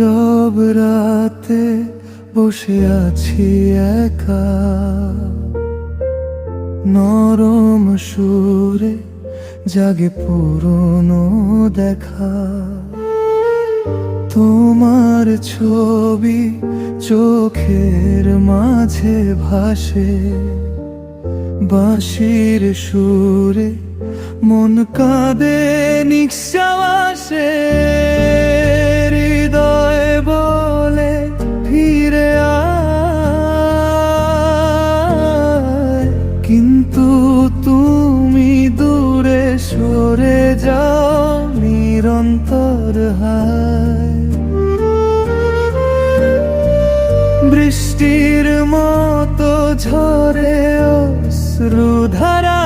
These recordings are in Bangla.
নীরব রাতে বসে আছি একা, নরম সুরে জাগে পুরনো দেখা। তোমার ছবি চোখের মাঝে ভাসে, বাঁশির সুরে মন কাঁদে নিঃশ্বাসে। হৃদয় বলে ফিরে আয়, কিন্তু তুমি দূরে সরে যাও নিরন্তর হায়। বৃষ্টির মতো ঝরে অশ্রুধারা,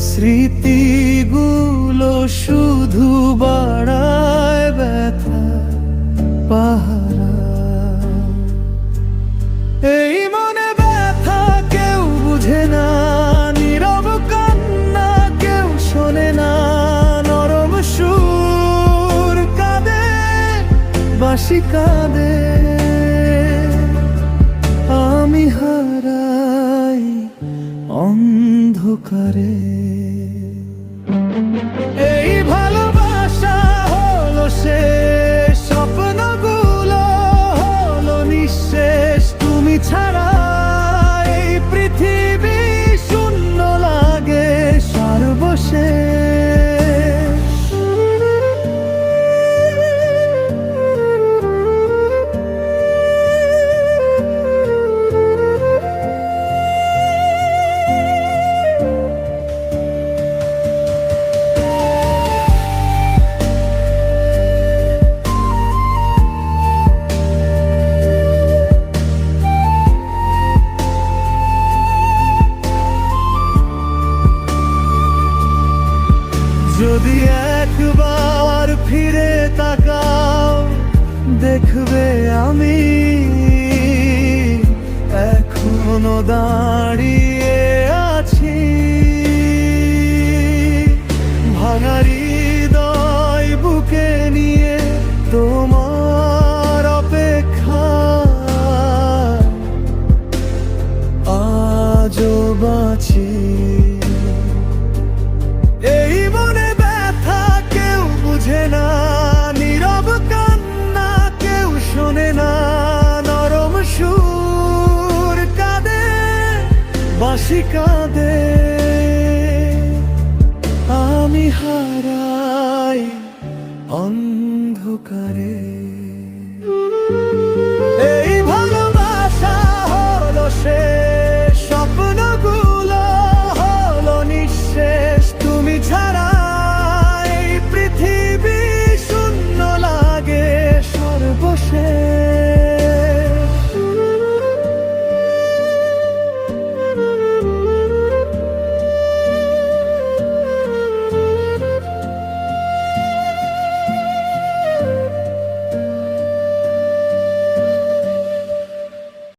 স্মৃতিগুলো শুধু বাড়ায় ব্যথা পাহারা। এই মনে ব্যথা কেউ বুঝে না, নীরব কান্না কেউ শোনে না। নরম সুর কাঁদে, বাঁশি কাঁদে, আমি হারাই অন্ধকারে। এই ভালোবাসা হলো শেষ, স্বপ্নগুলো হলো নিঃশেষ। তুমি ছাড়া এই পৃথিবী শূন্য লাগে সর্বশেষ। যদি একবার ফিরে তাকাও, দেখবে আমি এখনো দাঁড়িয়ে আছি। ভাঙা হৃদয় বুকে নিয়ে তোমার অপেক্ষা আজও বাঁচি। এই মনে ব্যথা কেউ বুঝে না, নীরব কান্না কেউ শোনে না। নরম সুর কাঁদে, বাঁশি কাঁদে, আমি হারাই